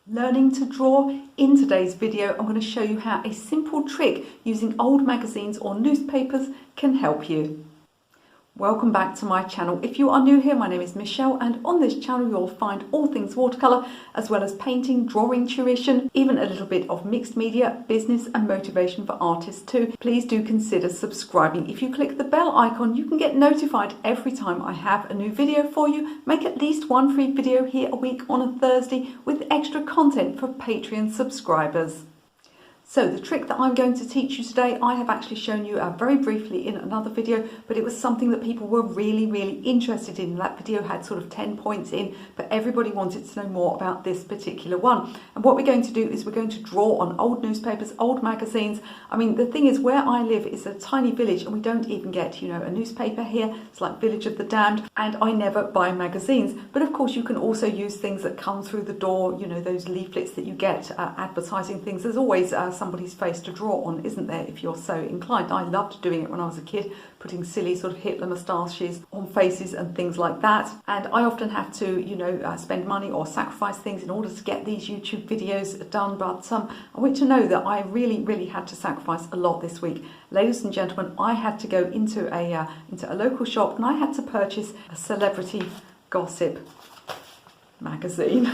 Learning to draw. In today's video, I'm going to show you how a simple trick using old magazines or newspapers can help you. Welcome back to my channel. If you are new here, my name is Michelle, and on this channel you'll find all things watercolour, as well as painting, drawing, tuition, even a little bit of mixed media, business and motivation for artists too. Please do consider subscribing. If you click the bell icon, you can get notified every time I have a new video for you. Make at least one free video here a week on a Thursday with extra content for Patreon subscribers. So the trick that I'm going to teach you today, I have actually shown you very briefly in another video, but it was something that people were really interested in. That video had sort of 10 points in, but everybody wanted to know more about this particular one. And what we're going to do is we're going to draw on old newspapers, old magazines. I mean, the thing is, where I live is a tiny village and we don't even get, a newspaper here. It's like Village of the Damned, and I never buy magazines. But of course, you can also use things that come through the door, those leaflets that you get advertising things. There's always somebody's face to draw on, isn't there, if you're so inclined. I loved doing it when I was a kid, putting silly sort of Hitler moustaches on faces and things like that. And I often have to, spend money or sacrifice things in order to get these YouTube videos done. But I want you to know that I really had to sacrifice a lot this week. Ladies and gentlemen, I had to go into a local shop and I had to purchase a celebrity gossip magazine.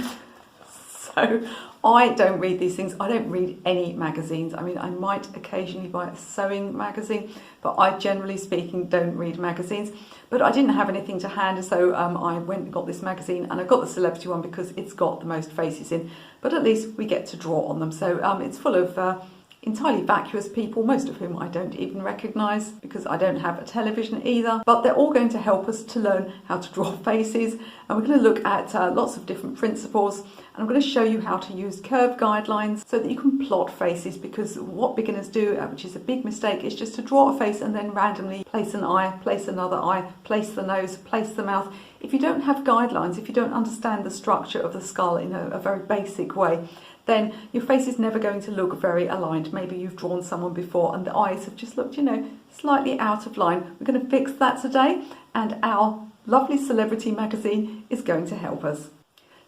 So I don't read these things. I don't read any magazines. I mean, I might occasionally buy a sewing magazine, but I, generally speaking, don't read magazines. But I didn't have anything to hand, so I went and got this magazine, and I got the celebrity one because it's got the most faces in. But at least we get to draw on them. So it's full of entirely vacuous people, most of whom I don't even recognise because I don't have a television either. But they're all going to help us to learn how to draw faces, and we're going to look at lots of different principles, and I'm going to show you how to use curve guidelines so that you can plot faces, because what beginners do, which is a big mistake, is just to draw a face and then randomly place an eye, place another eye, place the nose, place the mouth. If you don't have guidelines, if you don't understand the structure of the skull in a very basic way, then your face is never going to look very aligned. Maybe you've drawn someone before and the eyes have just looked, slightly out of line. We're going to fix that today, and our lovely celebrity magazine is going to help us.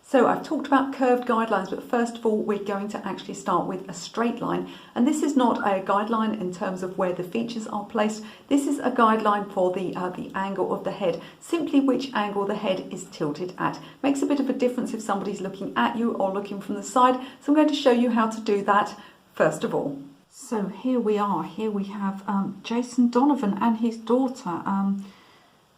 So I've talked about curved guidelines, but first of all, we're going to actually start with a straight line. And this is not a guideline in terms of where the features are placed. This is a guideline for the angle of the head, simply which angle the head is tilted at. Makes a bit of a difference if somebody's looking at you or looking from the side. So I'm going to show you how to do that first of all. So here we are. Here we have Jason Donovan and his daughter.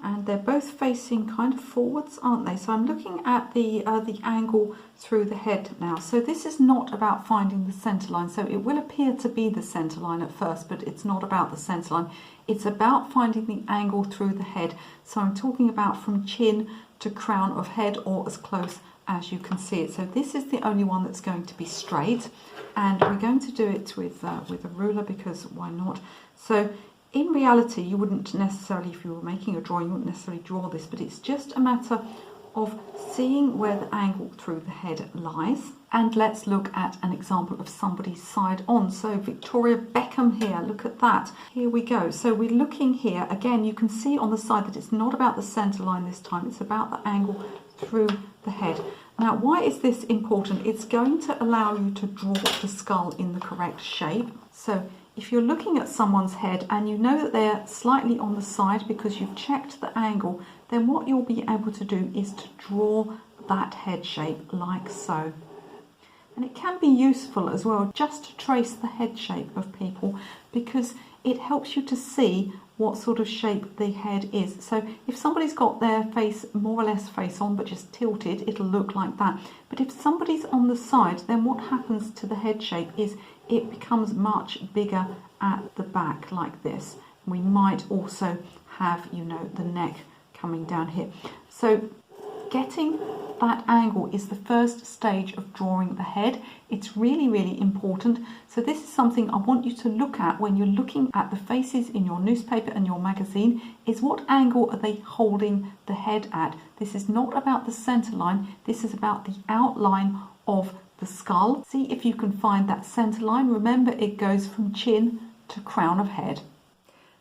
And they're both facing kind of forwards, aren't they? So I'm looking at the angle through the head now. So this is not about finding the centre line. So it will appear to be the centre line at first, but it's not about the centre line. It's about finding the angle through the head. So I'm talking about from chin to crown of head, or as close as you can see it. So this is the only one that's going to be straight, and we're going to do it with a ruler, because why not? So in reality, you wouldn't necessarily, if you were making a drawing, you wouldn't necessarily draw this, but it's just a matter of seeing where the angle through the head lies. And let's look at an example of somebody's side on. So Victoria Beckham here, look at that. Here we go. So we're looking here, again, you can see on the side that it's not about the centre line this time, it's about the angle through the head. Now, why is this important? It's going to allow you to draw the skull in the correct shape. So if you're looking at someone's head and you know that they're slightly on the side because you've checked the angle, then what you'll be able to do is to draw that head shape like so. And it can be useful as well just to trace the head shape of people, because it helps you to see what sort of shape the head is. So if somebody's got their face more or less face on but just tilted, it'll look like that. But if somebody's on the side, then what happens to the head shape is it becomes much bigger at the back like this. We might also have, the neck coming down here. So getting that angle is the first stage of drawing the head. It's really important. So this is something I want you to look at when you're looking at the faces in your newspaper and your magazine, is what angle are they holding the head at? This is not about the centre line, this is about the outline of the skull. See if you can find that centre line. Remember, it goes from chin to crown of head.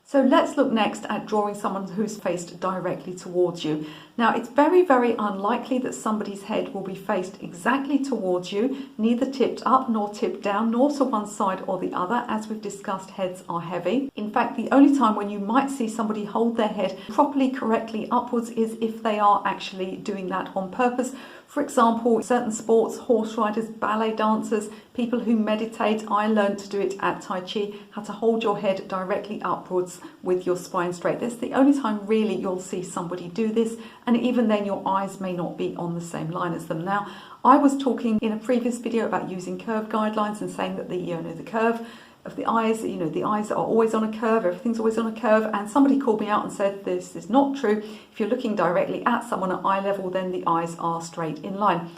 So let's look next at drawing someone who's faced directly towards you. Now, it's very, very unlikely that somebody's head will be faced exactly towards you, neither tipped up nor tipped down, nor to one side or the other. As we've discussed, heads are heavy. In fact, the only time when you might see somebody hold their head properly, correctly upwards is if they are actually doing that on purpose. For example, certain sports, horse riders, ballet dancers, people who meditate. I learned to do it at Tai Chi, how to hold your head directly upwards with your spine straight. That's the only time really you'll see somebody do this, and even then your eyes may not be on the same line as them. Now, I was talking in a previous video about using curve guidelines and saying that the curve of the eyes, the eyes are always on a curve, everything's always on a curve, and somebody called me out and said this is not true. If you're looking directly at someone at eye level, then the eyes are straight in line.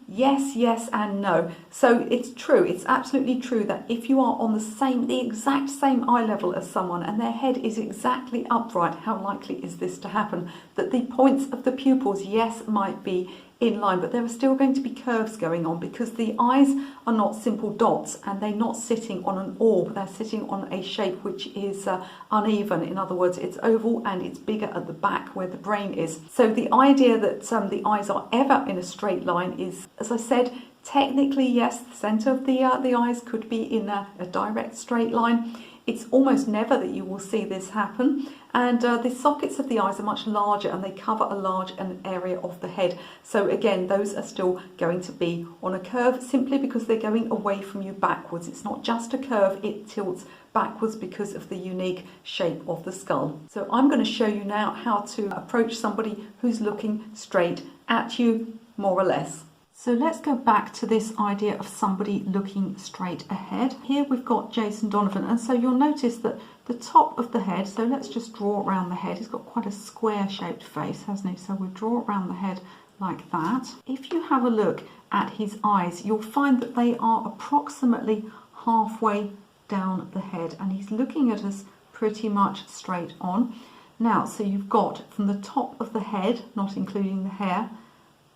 Yes and no. So it's true, it's absolutely true that if you are on the exact same eye level as someone and their head is exactly upright, how likely is this to happen? That the points of the pupils, yes, might be in line, but there are still going to be curves going on because the eyes are not simple dots and they're not sitting on an orb, they're sitting on a shape which is uneven. In other words, it's oval and it's bigger at the back where the brain is. So the idea that the eyes are ever in a straight line is, as I said, technically yes, the centre of the eyes could be in a direct straight line. It's almost never that you will see this happen, and the sockets of the eyes are much larger and they cover a large area of the head. So again, those are still going to be on a curve simply because they're going away from you backwards. It's not just a curve, it tilts backwards because of the unique shape of the skull. So I'm going to show you now how to approach somebody who's looking straight at you, more or less. So let's go back to this idea of somebody looking straight ahead. Here we've got Jason Donovan, and so you'll notice that the top of the head, so let's just draw around the head. He's got quite a square shaped face, hasn't he? So we'll draw around the head like that. If you have a look at his eyes, you'll find that they are approximately halfway down the head, and he's looking at us pretty much straight on. Now, so you've got from the top of the head, not including the hair,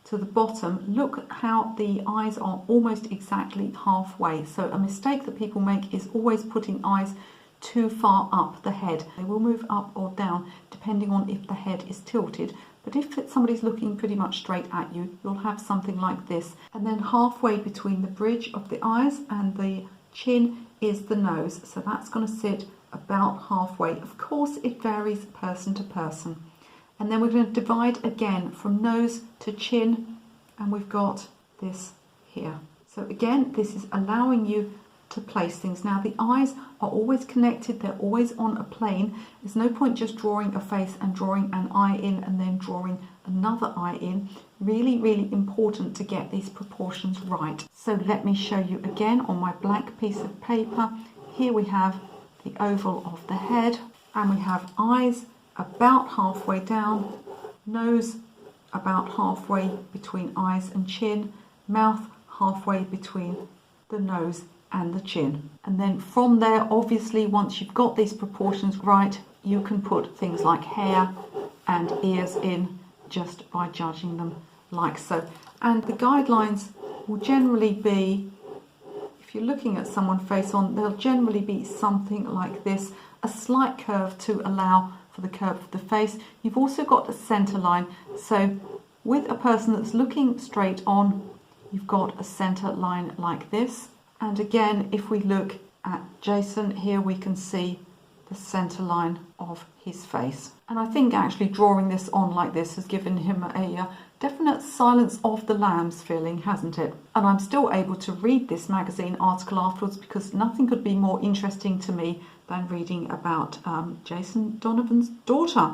to the bottom, look how the eyes are almost exactly halfway. So a mistake that people make is always putting eyes too far up the head. They will move up or down depending on if the head is tilted, but if somebody's looking pretty much straight at you, you'll have something like this. And then halfway between the bridge of the eyes and the chin is the nose, so that's going to sit about halfway. Of course, it varies person to person. And then we're going to divide again from nose to chin, and we've got this here. So again, this is allowing you to place things. Now the eyes are always connected, they're always on a plane. There's no point just drawing a face and drawing an eye in and then drawing another eye in. Really, really important to get these proportions right. So let me show you again on my blank piece of paper. Here we have the oval of the head, and we have eyes about halfway down, nose about halfway between eyes and chin, mouth halfway between the nose and the chin. And then from there, obviously, once you've got these proportions right, you can put things like hair and ears in just by judging them like so. And the guidelines will generally be, if you're looking at someone face on, they'll generally be something like this, a slight curve to allow for the curve of the face. You've also got a center line, so with a person that's looking straight on, you've got a center line like this. And again, if we look at Jason here, we can see the center line of his face. And I think actually drawing this on like this has given him a definite Silence of the Lambs feeling, hasn't it? And I'm still able to read this magazine article afterwards because nothing could be more interesting to me than reading about Jason Donovan's daughter.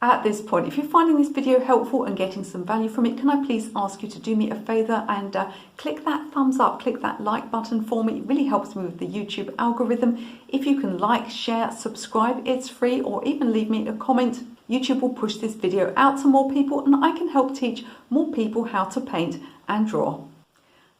At this point, if you're finding this video helpful and getting some value from it, can I please ask you to do me a favour and click that thumbs up, click that like button for me. It really helps me with the YouTube algorithm. If you can like, share, subscribe, it's free, or even leave me a comment. YouTube will push this video out to more people and I can help teach more people how to paint and draw.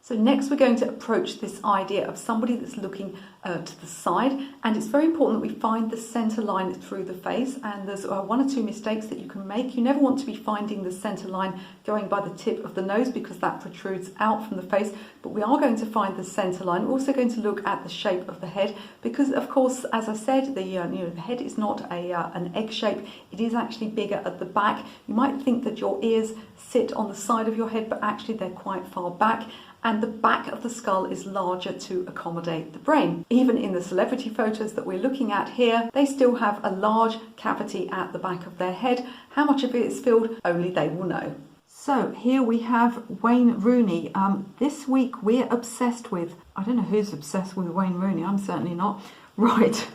So next we're going to approach this idea of somebody that's looking to the side, and it's very important that we find the centre line through the face, and there's one or two mistakes that you can make. You never want to be finding the centre line going by the tip of the nose because that protrudes out from the face, but we are going to find the centre line. We're also going to look at the shape of the head because, of course, as I said, the head is not an egg shape. It is actually bigger at the back. You might think that your ears sit on the side of your head, but actually they're quite far back. And the back of the skull is larger to accommodate the brain. Even in the celebrity photos that we're looking at here, they still have a large cavity at the back of their head. How much of it is filled, only they will know. So here we have Wayne Rooney. This week we're obsessed with, I don't know who's obsessed with Wayne Rooney, I'm certainly not. Right,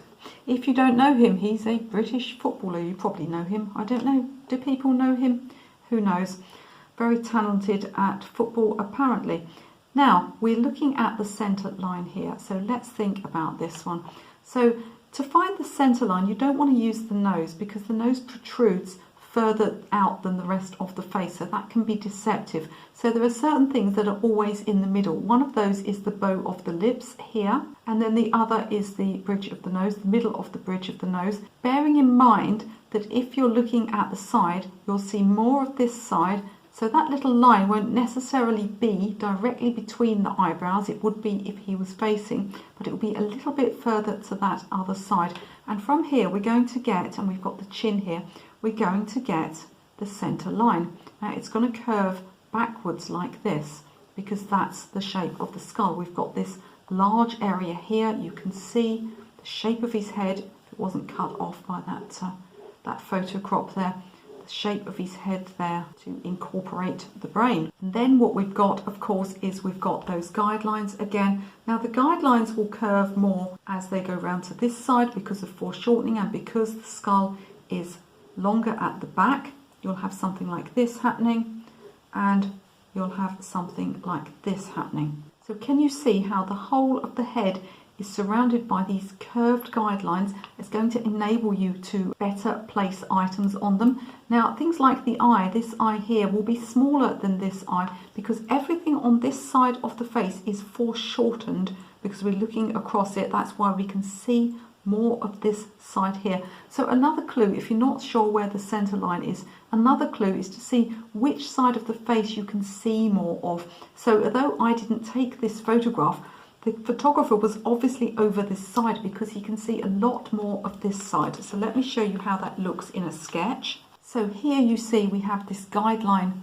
if you don't know him, he's a British footballer. You probably know him, I don't know. Do people know him? Who knows? Very talented at football apparently. Now, we're looking at the centre line here, so let's think about this one. So, to find the centre line, you don't want to use the nose because the nose protrudes further out than the rest of the face, so that can be deceptive. So there are certain things that are always in the middle. One of those is the bow of the lips here, and then the other is the bridge of the nose, the middle of the bridge of the nose. Bearing in mind that if you're looking at the side, you'll see more of this side. So that little line won't necessarily be directly between the eyebrows. It would be if he was facing, but it will be a little bit further to that other side. And from here we're going to get, and we've got the chin here, we're going to get the centre line. Now it's going to curve backwards like this because that's the shape of the skull. We've got this large area here. You can see the shape of his head. If it wasn't cut off by that photo crop there. Shape of his head there to incorporate the brain. And then what we've got, of course, is we've got those guidelines again. Now the guidelines will curve more as they go round to this side because of foreshortening and because the skull is longer at the back. You'll have something like this happening and you'll have something like this happening. So can you see how the whole of the head is surrounded by these curved guidelines? It's going to enable you to better place items on them. Now things like the eye, this eye here will be smaller than this eye because everything on this side of the face is foreshortened because we're looking across it. That's why we can see more of this side here. So another clue, if you're not sure where the center line is, another clue is to see which side of the face you can see more of. So although I didn't take this photograph, the photographer was obviously over this side because he can see a lot more of this side. So let me show you how that looks in a sketch. So here you see we have this guideline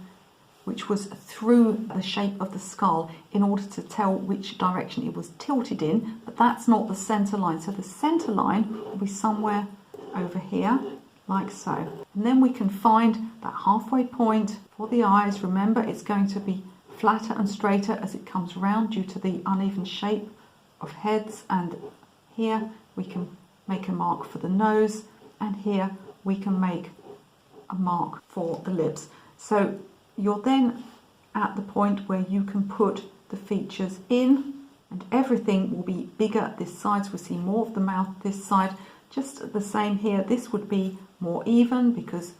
which was through the shape of the skull in order to tell which direction it was tilted in, but that's not the centre line. So the centre line will be somewhere over here, like so. And then we can find that halfway point for the eyes. Remember, it's going to be flatter and straighter as it comes round due to the uneven shape of heads, and here we can make a mark for the nose, and here we can make a mark for the lips. So you're then at the point where you can put the features in, and everything will be bigger this side, so we see more of the mouth this side. Just the same here, this would be more even because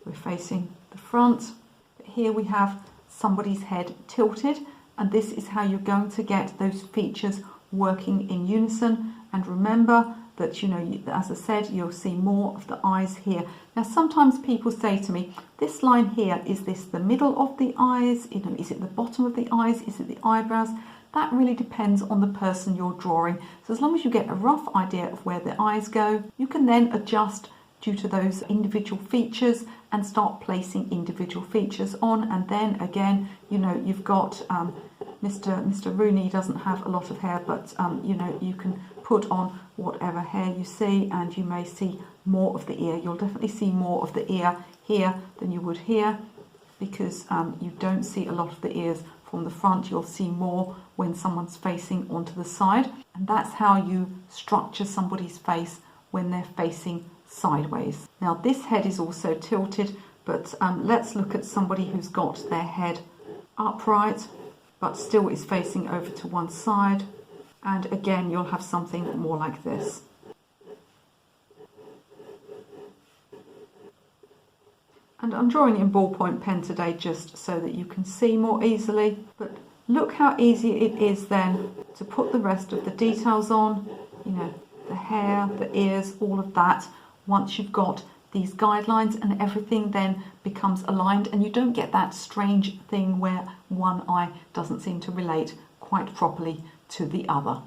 we're facing the front, but here we have somebody's head tilted, and this is how you're going to get those features working in unison. And remember that, you know, as I said, you'll see more of the eyes here. Now sometimes people say to me, this line here, is this the middle of the eyes? You know, is it the bottom of the eyes? Is it the eyebrows? That really depends on the person you're drawing. So as long as you get a rough idea of where the eyes go, you can then adjust due to those individual features and start placing individual features on. And then again, you know, you've got Mr. Rooney doesn't have a lot of hair, but you know, you can put on whatever hair you see, and you may see more of the ear. You'll definitely see more of the ear here than you would here because you don't see a lot of the ears from the front. You'll see more when someone's facing onto the side, and that's how you structure somebody's face when they're facing sideways. Now this head is also tilted, but let's look at somebody who's got their head upright but still is facing over to one side, and again you'll have something more like this. And I'm drawing in ballpoint pen today just so that you can see more easily, but look how easy it is then to put the rest of the details on, you know, the hair, the ears, all of that, once you've got these guidelines, and everything then becomes aligned and you don't get that strange thing where one eye doesn't seem to relate quite properly to the other.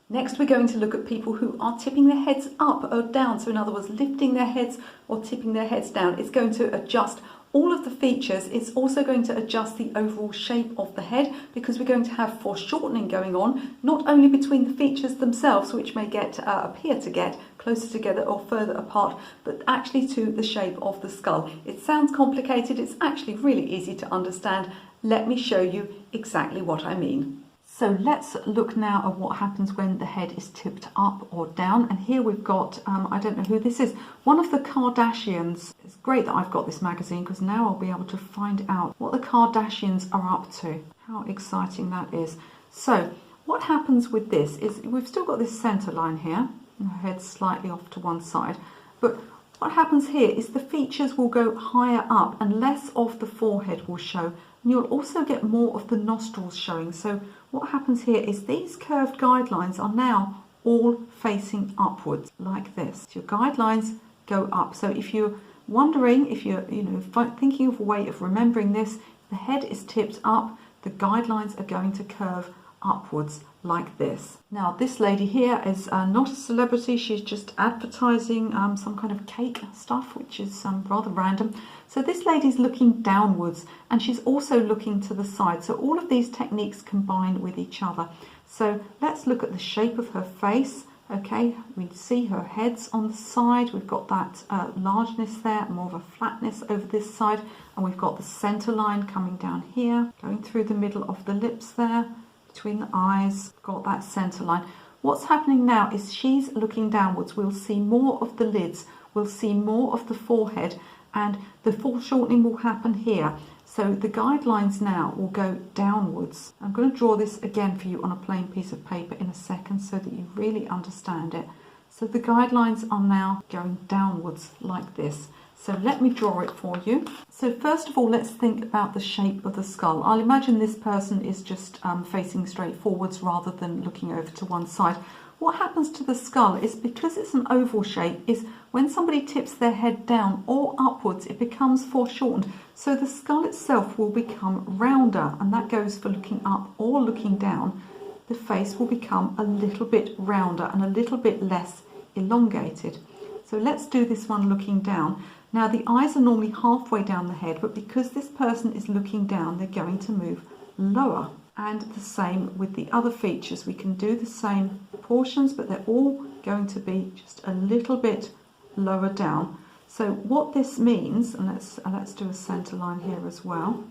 Next, we're going to look at people who are tipping their heads up or down. So in other words, lifting their heads or tipping their heads down. It's going to adjust all of the features. It's also going to adjust the overall shape of the head, because we're going to have foreshortening going on, not only between the features themselves, which may appear to get closer together or further apart, but actually to the shape of the skull. It sounds complicated. It's actually really easy to understand. Let me show you exactly what I mean. So let's look now at what happens when the head is tipped up or down. And here we've got, I don't know who this is, one of the Kardashians. It's great that I've got this magazine, because now I'll be able to find out what the Kardashians are up to. How exciting that is. So what happens with this is we've still got this centre line here, and the head's slightly off to one side. But what happens here is the features will go higher up and less of the forehead will show. And you'll also get more of the nostrils showing. So what happens here is these curved guidelines are now all facing upwards like this. So your guidelines go up. So if you're wondering, if you're thinking of a way of remembering this, the head is tipped up, the guidelines are going to curve upwards like this. Now this lady here is not a celebrity, she's just advertising some kind of cake stuff, which is rather random. So this lady's looking downwards and she's also looking to the side. So all of these techniques combine with each other. So let's look at the shape of her face. Okay, we see her head's on the side, we've got that largeness there, more of a flatness over this side, and we've got the center line coming down here, going through the middle of the lips there, between the eyes, got that center line. What's happening now is she's looking downwards. We'll see more of the lids, we'll see more of the forehead, and the foreshortening will happen here. So the guidelines now will go downwards. I'm going to draw this again for you on a plain piece of paper in a second so that you really understand it. So the guidelines are now going downwards like this. So let me draw it for you. So first of all, let's think about the shape of the skull. I'll imagine this person is just facing straight forwards rather than looking over to one side. What happens to the skull is, because it's an oval shape, is when somebody tips their head down or upwards, it becomes foreshortened. So the skull itself will become rounder, and that goes for looking up or looking down. The face will become a little bit rounder and a little bit less elongated. So let's do this one looking down. Now the eyes are normally halfway down the head, but because this person is looking down, they're going to move lower. And the same with the other features. We can do the same proportions, but they're all going to be just a little bit lower down. So what this means, and let's do a center line here as well.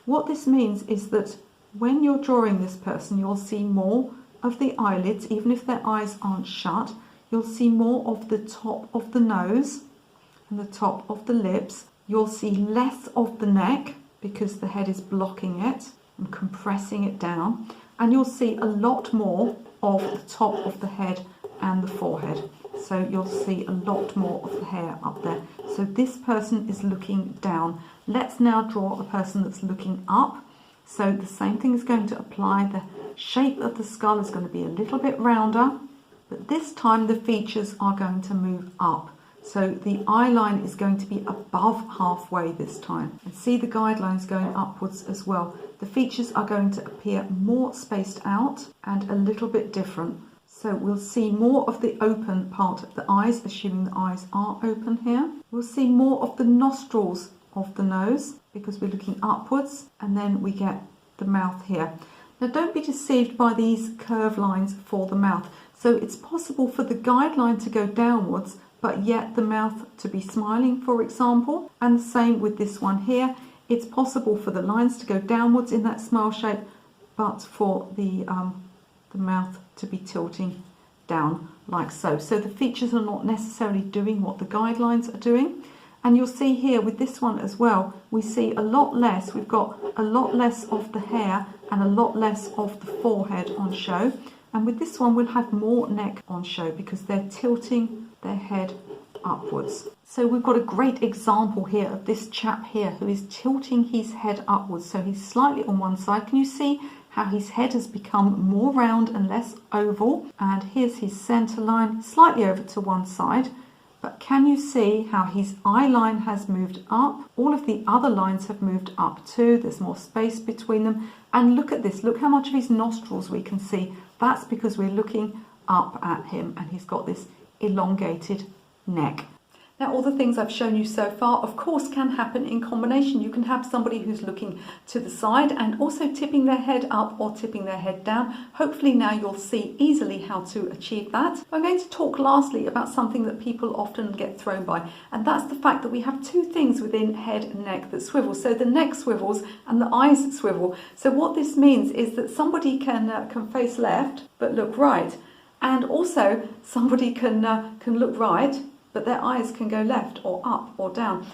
What this means is that when you're drawing this person, you'll see more of the eyelids, even if their eyes aren't shut. You'll see more of the top of the nose and the top of the lips. You'll see less of the neck because the head is blocking it and compressing it down, and you'll see a lot more of the top of the head and the forehead. So you'll see a lot more of the hair up there. So this person is looking down. Let's now draw a person that's looking up. So the same thing is going to apply. The shape of the skull is going to be a little bit rounder, but this time the features are going to move up. So the eye line is going to be above halfway this time. And see the guidelines going upwards as well. The features are going to appear more spaced out and a little bit different. So we'll see more of the open part of the eyes, assuming the eyes are open here. We'll see more of the nostrils of the nose because we're looking upwards, and then we get the mouth here. Now don't be deceived by these curved lines for the mouth. So it's possible for the guideline to go downwards, but yet the mouth to be smiling, for example. And the same with this one here. It's possible for the lines to go downwards in that smile shape, but for the mouth to be tilting down like so. So the features are not necessarily doing what the guidelines are doing. And you'll see here with this one as well, we see a lot less. We've got a lot less of the hair and a lot less of the forehead on show. And with this one, we'll have more neck on show because they're tilting their head upwards. So we've got a great example here of this chap here who is tilting his head upwards. So he's slightly on one side. Can you see how his head has become more round and less oval. And here's his centre line, slightly over to one side. But can you see how his eye line has moved up? All of the other lines have moved up too. There's more space between them. And look at this. Look how much of his nostrils we can see. That's because we're looking up at him and he's got this elongated neck. Now, all the things I've shown you so far, of course, can happen in combination. You can have somebody who's looking to the side and also tipping their head up or tipping their head down. Hopefully now you'll see easily how to achieve that. I'm going to talk lastly about something that people often get thrown by, and that's the fact that we have two things within head and neck that swivel. So the neck swivels and the eyes swivel. So what this means is that somebody can face left but look right, and also somebody can look right but their eyes can go left or up or down.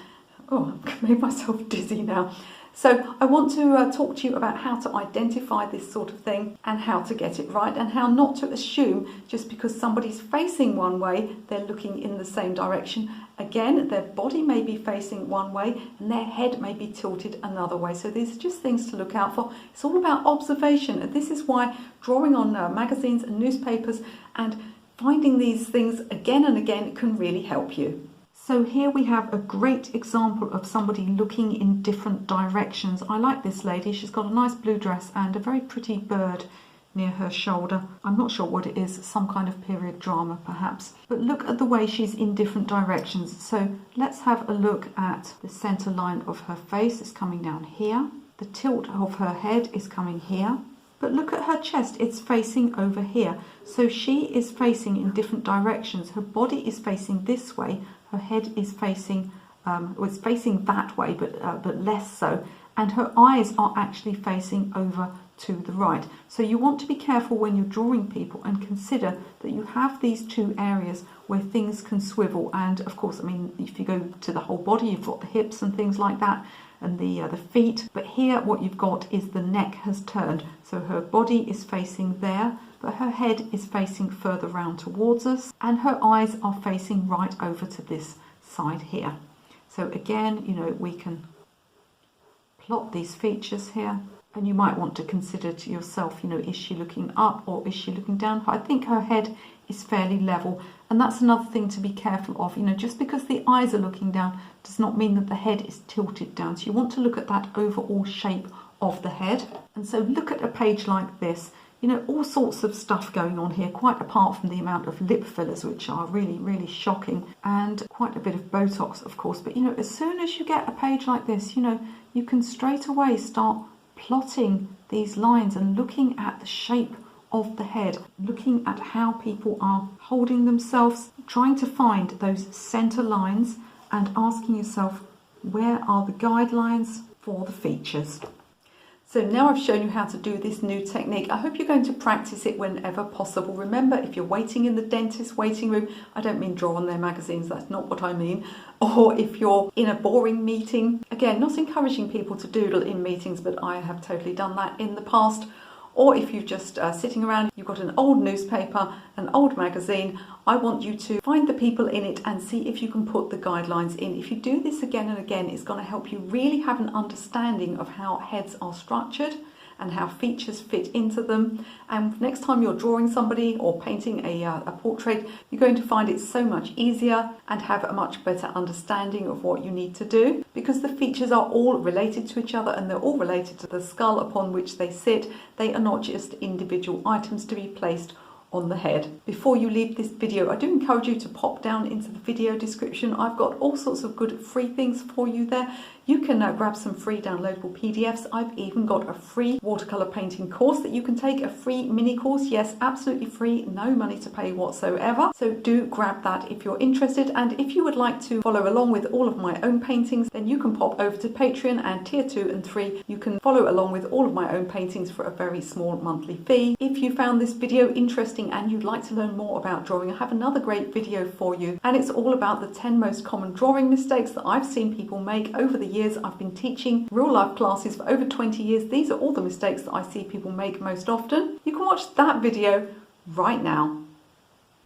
Oh, I've made myself dizzy now. So I want to talk to you about how to identify this sort of thing and how to get it right, and how not to assume just because somebody's facing one way, they're looking in the same direction. Again, their body may be facing one way and their head may be tilted another way. So these are just things to look out for. It's all about observation, and this is why drawing on magazines and newspapers and finding these things again and again can really help you. So here we have a great example of somebody looking in different directions. I like this lady. She's got a nice blue dress and a very pretty bird near her shoulder. I'm not sure what it is, some kind of period drama perhaps. But look at the way she's in different directions. So let's have a look at the centre line of her face. It's coming down here. The tilt of her head is coming here. But look at her chest, it's facing over here. So she is facing in different directions. Her body is facing this way. Her head is facing, it's facing that way, but less so. And her eyes are actually facing over to the right. So you want to be careful when you're drawing people and consider that you have these two areas where things can swivel. And of course, I mean, if you go to the whole body, you've got the hips and things like that, and the feet. But here what you've got is the neck has turned. So her body is facing there, but her head is facing further round towards us, and her eyes are facing right over to this side here. So again, you know, we can plot these features here, and you might want to consider to yourself, you know, is she looking up or is she looking down? I think her head is fairly level, and that's another thing to be careful of. You know, just because the eyes are looking down does not mean that the head is tilted down. So you want to look at that overall shape of the head. And so look at a page like this. You know, all sorts of stuff going on here, quite apart from the amount of lip fillers, which are really, really shocking, and quite a bit of Botox, of course. But, you know, as soon as you get a page like this, you know, you can straight away start plotting these lines and looking at the shape of the head, looking at how people are holding themselves, trying to find those center lines and asking yourself, where are the guidelines for the features? So now I've shown you how to do this new technique. I hope you're going to practice it whenever possible. Remember, if you're waiting in the dentist waiting room, I don't mean draw on their magazines, that's not what I mean. Or if you're in a boring meeting, again, not encouraging people to doodle in meetings, but I have totally done that in the past. Or if you're just sitting around, you've got an old newspaper, an old magazine, I want you to find the people in it and see if you can put the guidelines in. If you do this again and again, it's going to help you really have an understanding of how heads are structured and how features fit into them. And next time you're drawing somebody or painting a portrait, you're going to find it so much easier and have a much better understanding of what you need to do, because the features are all related to each other and they're all related to the skull upon which they sit. They are not just individual items to be placed on the head. Before you leave this video, I do encourage you to pop down into the video description. I've got all sorts of good free things for you there. You can grab some free downloadable PDFs. I've even got a free watercolor painting course that you can take, a free mini course. Yes, absolutely free, no money to pay whatsoever. So do grab that if you're interested. And if you would like to follow along with all of my own paintings, then you can pop over to Patreon, and tier 2 and 3, you can follow along with all of my own paintings for a very small monthly fee. If you found this video interesting and you'd like to learn more about drawing, I have another great video for you, and it's all about the 10 most common drawing mistakes that I've seen people make over the years. I've been teaching real life classes for over 20 years. These are all the mistakes that I see people make most often. You can watch that video right now.